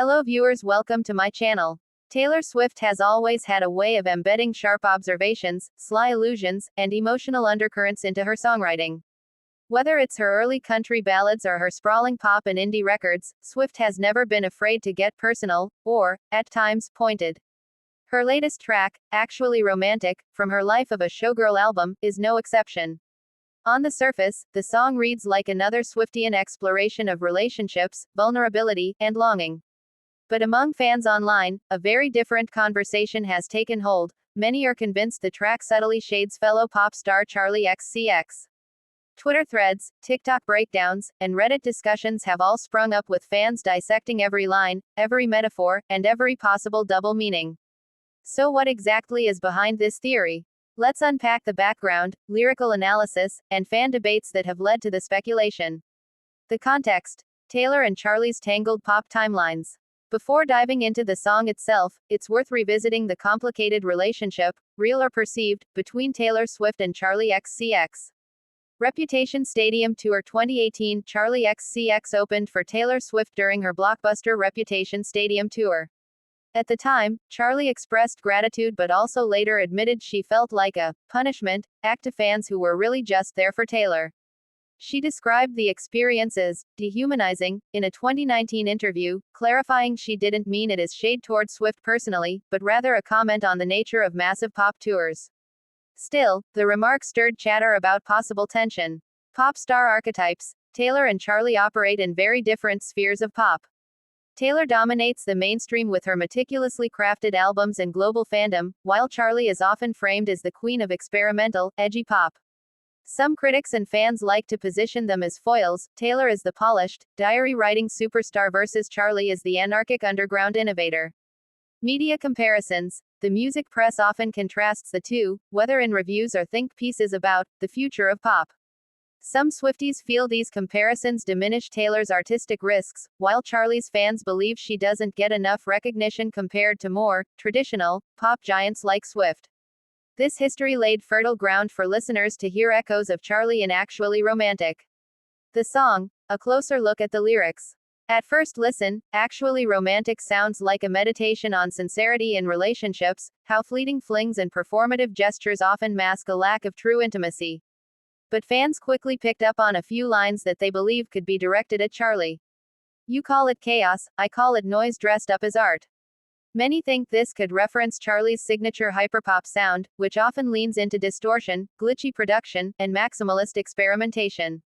Hello viewers, welcome to my channel. Taylor Swift has always had a way of embedding sharp observations, sly allusions, and emotional undercurrents into her songwriting. Whether it's her early country ballads or her sprawling pop and indie records, Swift has never been afraid to get personal, or, at times, pointed. Her latest track, Actually Romantic, from her Life of a Showgirl album, is no exception. On the surface, the song reads like another Swiftian exploration of relationships, vulnerability, and longing. But among fans online, a very different conversation has taken hold. Many are convinced the track subtly shades fellow pop star Charli XCX. Twitter threads, TikTok breakdowns, and Reddit discussions have all sprung up with fans dissecting every line, every metaphor, and every possible double meaning. So what exactly is behind this theory? Let's unpack the background, lyrical analysis, and fan debates that have led to the speculation. The context: Taylor and Charli's tangled pop timelines. Before diving into the song itself, it's worth revisiting the complicated relationship, real or perceived, between Taylor Swift and Charli XCX. Reputation Stadium Tour 2018. Charli XCX opened for Taylor Swift during her blockbuster Reputation Stadium Tour. At the time, Charli expressed gratitude but also later admitted she felt like a punishment act to fans who were really just there for Taylor. She described the experience as dehumanizing in a 2019 interview, clarifying she didn't mean it as shade toward Swift personally, but rather a comment on the nature of massive pop tours. Still, the remark stirred chatter about possible tension. Pop star archetypes: Taylor and Charli operate in very different spheres of pop. Taylor dominates the mainstream with her meticulously crafted albums and global fandom, while Charli is often framed as the queen of experimental, edgy pop. Some critics and fans like to position them as foils, Taylor as the polished, diary-writing superstar versus Charli as the anarchic underground innovator. Media comparisons: the music press often contrasts the two, whether in reviews or think pieces about the future of pop. Some Swifties feel these comparisons diminish Taylor's artistic risks, while Charli's fans believe she doesn't get enough recognition compared to more traditional pop giants like Swift. This history laid fertile ground for listeners to hear echoes of Charli in Actually Romantic. The song: a closer look at the lyrics. At first listen, Actually Romantic sounds like a meditation on sincerity in relationships, how fleeting flings and performative gestures often mask a lack of true intimacy. But fans quickly picked up on a few lines that they believe could be directed at Charli. You call it chaos, I call it noise dressed up as art. Many think this could reference Charli's signature hyperpop sound, which often leans into distortion, glitchy production, and maximalist experimentation.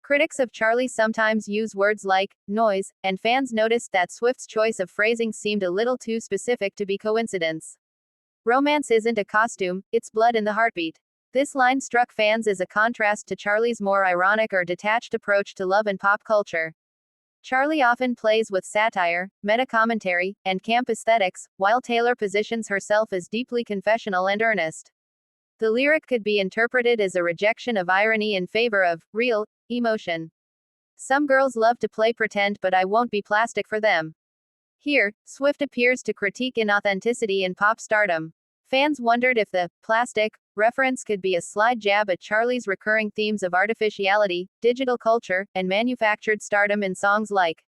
Critics of Charli sometimes use words like noise, and fans noticed that Swift's choice of phrasing seemed a little too specific to be coincidence. Romance isn't a costume, it's blood in the heartbeat. This line struck fans as a contrast to Charli's more ironic or detached approach to love and pop culture. Charli often plays with satire, meta-commentary, and camp aesthetics, while Taylor positions herself as deeply confessional and earnest. The lyric could be interpreted as a rejection of irony in favor of real emotion. Some girls love to play pretend, but I won't be plastic for them. Here, Swift appears to critique inauthenticity in pop stardom. Fans wondered if the plastic reference could be a sly jab at Charli's recurring themes of artificiality, digital culture, and manufactured stardom in songs like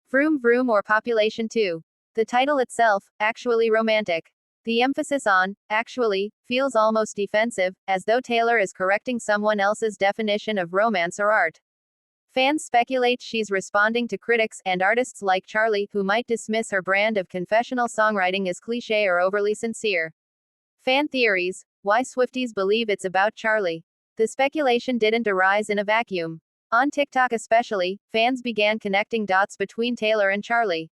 Vroom Vroom or Population 2. The title itself, Actually Romantic. The emphasis on actually feels almost defensive, as though Taylor is correcting someone else's definition of romance or art. Fans speculate she's responding to critics and artists like Charli, who might dismiss her brand of confessional songwriting as cliché or overly sincere. Fan theories: why Swifties believe it's about Charli. The speculation didn't arise in a vacuum. On TikTok especially, fans began connecting dots between Taylor and Charli.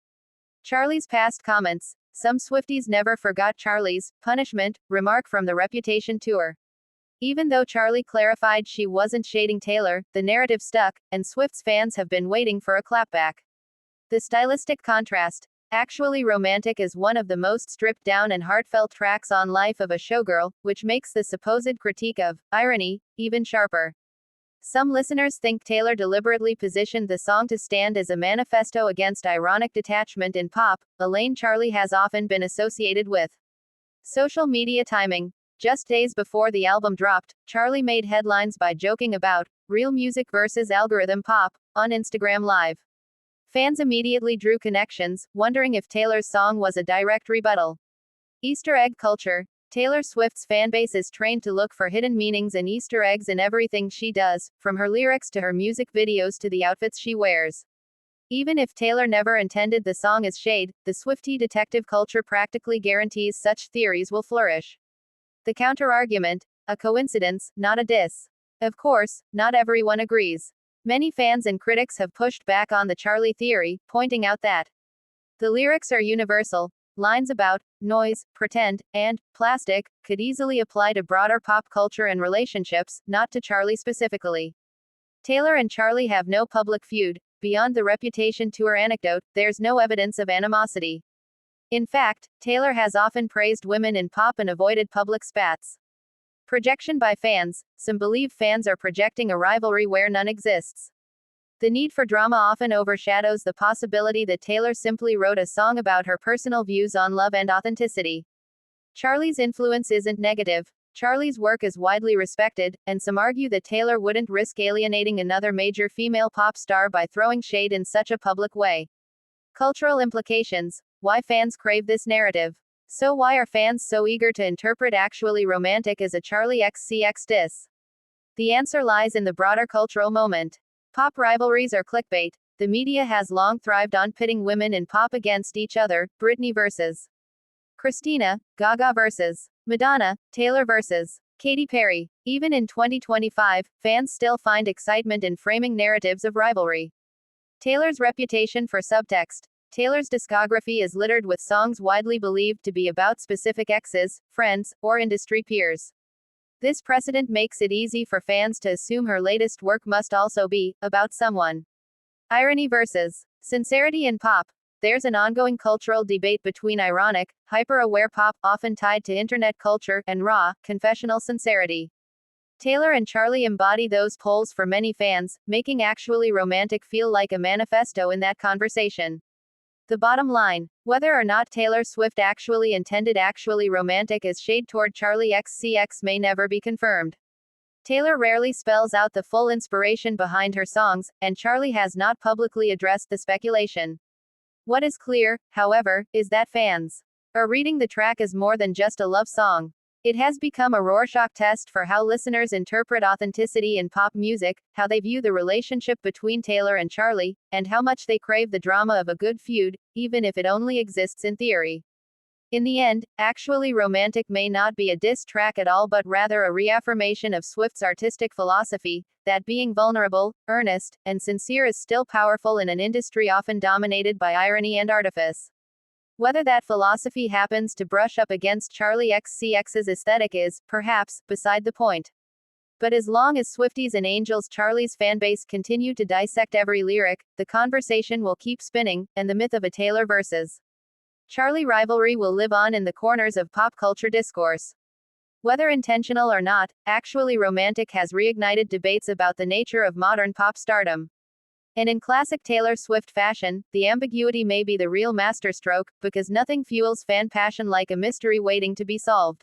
Charli's past comments: some Swifties never forgot Charli's punishment remark from the Reputation tour. Even though Charli clarified she wasn't shading Taylor, the narrative stuck, and Swift's fans have been waiting for a clapback. The stylistic contrast: Actually Romantic is one of the most stripped down and heartfelt tracks on Life of a Showgirl, which makes the supposed critique of irony even sharper. Some listeners think Taylor deliberately positioned the song to stand as a manifesto against ironic detachment in pop, a lane Charli has often been associated with. Social media timing: just days before the album dropped, Charli made headlines by joking about real music versus algorithm pop on Instagram Live. Fans immediately drew connections, wondering if Taylor's song was a direct rebuttal. Easter egg culture. Taylor Swift's fanbase is trained to look for hidden meanings and Easter eggs in everything she does, from her lyrics to her music videos to the outfits she wears. Even if Taylor never intended the song as shade, the Swiftie detective culture practically guarantees such theories will flourish. The counterargument: a coincidence, not a diss. Of course, not everyone agrees. Many fans and critics have pushed back on the Charli theory, pointing out that the lyrics are universal. Lines about noise, pretend, and plastic could easily apply to broader pop culture and relationships, not to Charli specifically. Taylor and Charli have no public feud. Beyond the reputation tour anecdote, there's no evidence of animosity. In fact, Taylor has often praised women in pop and avoided public spats. Projection by fans. Some believe fans are projecting a rivalry where none exists. The need for drama often overshadows the possibility that Taylor simply wrote a song about her personal views on love and authenticity. Charli's influence isn't negative. Charli's work is widely respected, and some argue that Taylor wouldn't risk alienating another major female pop star by throwing shade in such a public way. Cultural implications. Why fans crave this narrative. So why are fans so eager to interpret Actually Romantic as a Charli XCX diss? The answer lies in the broader cultural moment. Pop rivalries are clickbait. The media has long thrived on pitting women in pop against each other. Britney versus Christina, Gaga versus Madonna, Taylor versus Katy Perry. Even in 2025, fans still find excitement in framing narratives of rivalry. Taylor's reputation for subtext. Taylor's discography is littered with songs widely believed to be about specific exes, friends, or industry peers. This precedent makes it easy for fans to assume her latest work must also be about someone. Irony versus sincerity in pop. There's an ongoing cultural debate between ironic, hyper-aware pop, often tied to internet culture, and raw, confessional sincerity. Taylor and Charli embody those poles for many fans, making Actually Romantic feel like a manifesto in that conversation. The bottom line: whether or not Taylor Swift actually intended Actually Romantic as shade toward Charli XCX may never be confirmed. Taylor rarely spells out the full inspiration behind her songs, and Charli has not publicly addressed the speculation. What is clear, however, is that fans are reading the track as more than just a love song. It has become a Rorschach test for how listeners interpret authenticity in pop music, how they view the relationship between Taylor and Charli, and how much they crave the drama of a good feud, even if it only exists in theory. In the end, Actually Romantic may not be a diss track at all but rather a reaffirmation of Swift's artistic philosophy, that being vulnerable, earnest, and sincere is still powerful in an industry often dominated by irony and artifice. Whether that philosophy happens to brush up against Charli XCX's aesthetic is, perhaps, beside the point. But as long as Swifties and Angels Charli's fanbase continue to dissect every lyric, the conversation will keep spinning, and the myth of a Taylor versus Charli rivalry will live on in the corners of pop culture discourse. Whether intentional or not, Actually Romantic has reignited debates about the nature of modern pop stardom. And in classic Taylor Swift fashion, the ambiguity may be the real masterstroke, because nothing fuels fan passion like a mystery waiting to be solved.